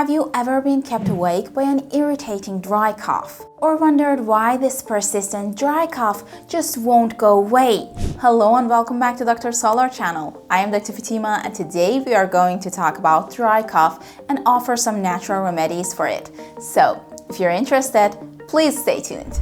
Have you ever been kept awake by an irritating dry cough? Or wondered why this persistent dry cough just won't go away? Hello and welcome back to Dr. Saalaar Channel. I am Dr. Fatima and today we are going to talk about dry cough and offer some natural remedies for it. So, if you're interested, please stay tuned.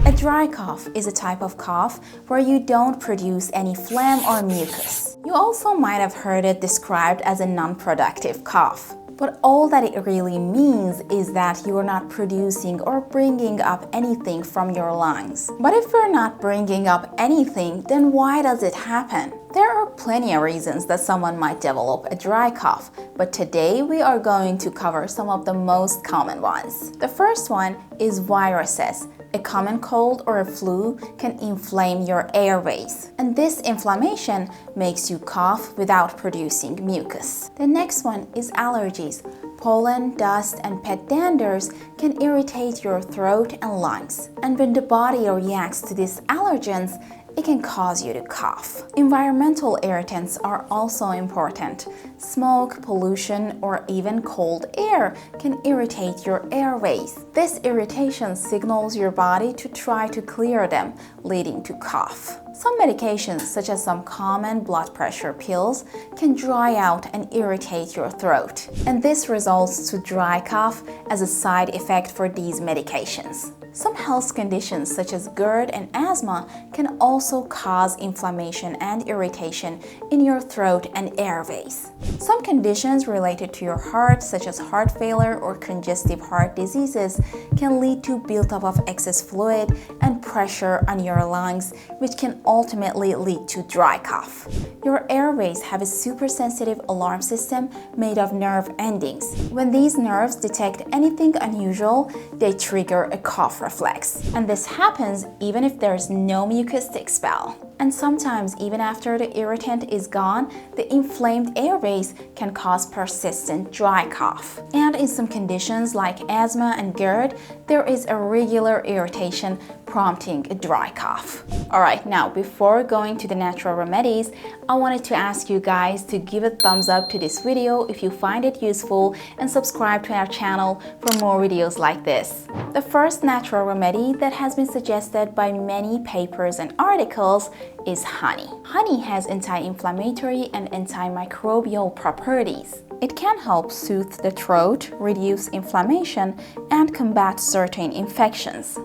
A dry cough is a type of cough where you don't produce any phlegm or mucus. You also might have heard it described as a non-productive cough. But all that it really means is that you are not producing or bringing up anything from your lungs. But if we're not bringing up anything, then why does it happen? There are plenty of reasons that someone might develop a dry cough, but today we are going to cover some of the most common ones. The first one is viruses. A common cold or a flu can inflame your airways, and this inflammation makes you cough without producing mucus. The next one is allergies. Pollen, dust, and pet danders can irritate your throat and lungs, and when the body reacts to these allergens, it can cause you to cough. Environmental irritants are also important. Smoke, pollution, or even cold air can irritate your airways. This irritation signals your body to try to clear them, leading to cough. Some medications, such as some common blood pressure pills, can dry out and irritate your throat. And this results to dry cough as a side effect for these medications. Some health conditions such as GERD and asthma can also cause inflammation and irritation in your throat and airways. Some conditions related to your heart, such as heart failure or congestive heart diseases, can lead to buildup of excess fluid and pressure on your lungs, which can ultimately lead to dry cough. Your airways have a super-sensitive alarm system made of nerve endings. When these nerves detect anything unusual, they trigger a cough reflex. And this happens even if there's no mucus to expel. And sometimes, even after the irritant is gone, the inflamed airways can cause persistent dry cough. And in some conditions like asthma and GERD, there is a regular irritation prompting a dry cough. Alright, now before going to the natural remedies, I wanted to ask you guys to give a thumbs up to this video if you find it useful and subscribe to our channel for more videos like this. The first natural remedy that has been suggested by many papers and articles is honey. Honey has anti-inflammatory and antimicrobial properties. It can help soothe the throat, reduce inflammation, and combat certain infections.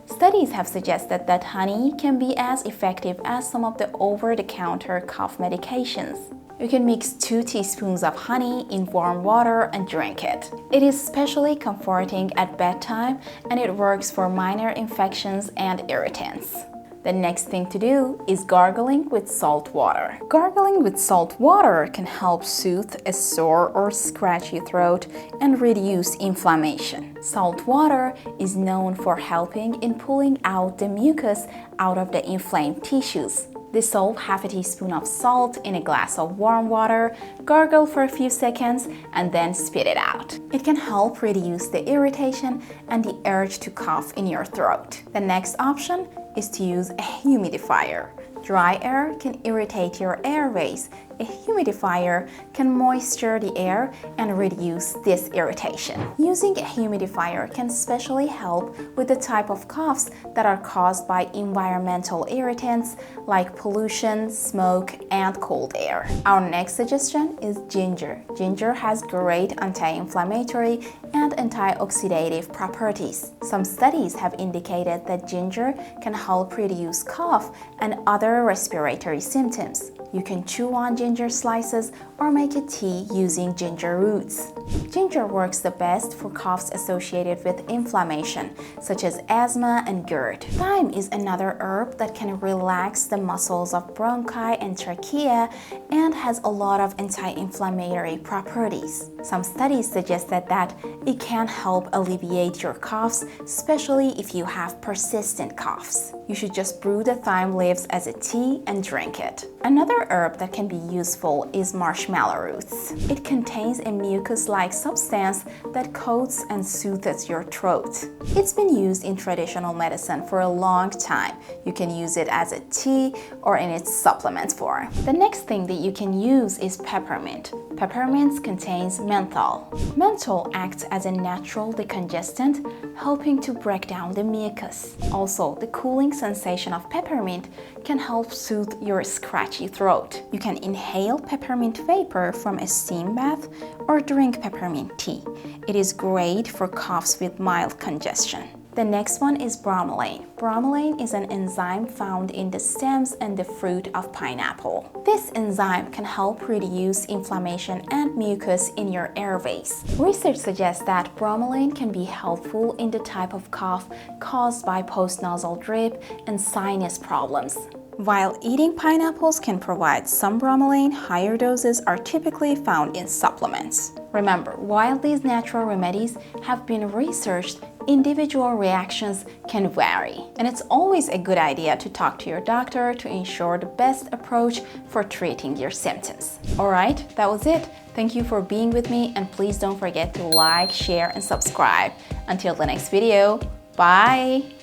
Studies have suggested that honey can be as effective as some of the over-the-counter cough medications. You can mix 2 teaspoons of honey in warm water and drink it. It is especially comforting at bedtime and it works for minor infections and irritants. The next thing to do is gargling with salt water. Gargling with salt water can help soothe a sore or scratchy throat and reduce inflammation. Salt water is known for helping in pulling out the mucus out of the inflamed tissues. Dissolve half a teaspoon of salt in a glass of warm water, gargle for a few seconds, and then spit it out. It can help reduce the irritation and the urge to cough in your throat. The next option is to use a humidifier. Dry air can irritate your airways. A humidifier can moisture the air and reduce this irritation. Using a humidifier can especially help with the type of coughs that are caused by environmental irritants like pollution, smoke, and cold air. Our next suggestion is ginger. Ginger has great anti-inflammatory and antioxidative properties. Some studies have indicated that ginger can help reduce cough and other respiratory symptoms. You can chew on ginger slices or make a tea using ginger roots. Ginger works the best for coughs associated with inflammation, such as asthma and GERD. Thyme is another herb that can relax the muscles of bronchi and trachea and has a lot of anti-inflammatory properties. Some studies suggested that it can help alleviate your coughs, especially if you have persistent coughs. You should just brew the thyme leaves as a tea and drink it. Another herb that can be useful is Marshmallow Roots. It contains a mucus-like substance that coats and soothes your throat. It's been used in traditional medicine for a long time. You can use it as a tea or in its supplement form. The next thing that you can use is peppermint. Peppermint contains menthol. Menthol acts as a natural decongestant, helping to break down the mucus. Also, the cooling sensation of peppermint can help soothe your scratchy throat. You can inhale peppermint vapor from a steam bath or drink peppermint tea. It is great for coughs with mild congestion. The next one is bromelain. Bromelain is an enzyme found in the stems and the fruit of pineapple. This enzyme can help reduce inflammation and mucus in your airways. Research suggests that bromelain can be helpful in the type of cough caused by postnasal drip and sinus problems. While eating pineapples can provide some bromelain, higher doses are typically found in supplements. Remember, while these natural remedies have been researched, individual reactions can vary. And it's always a good idea to talk to your doctor to ensure the best approach for treating your symptoms. Alright, that was it. Thank you for being with me, and please don't forget to like, share, and subscribe. Until the next video, bye!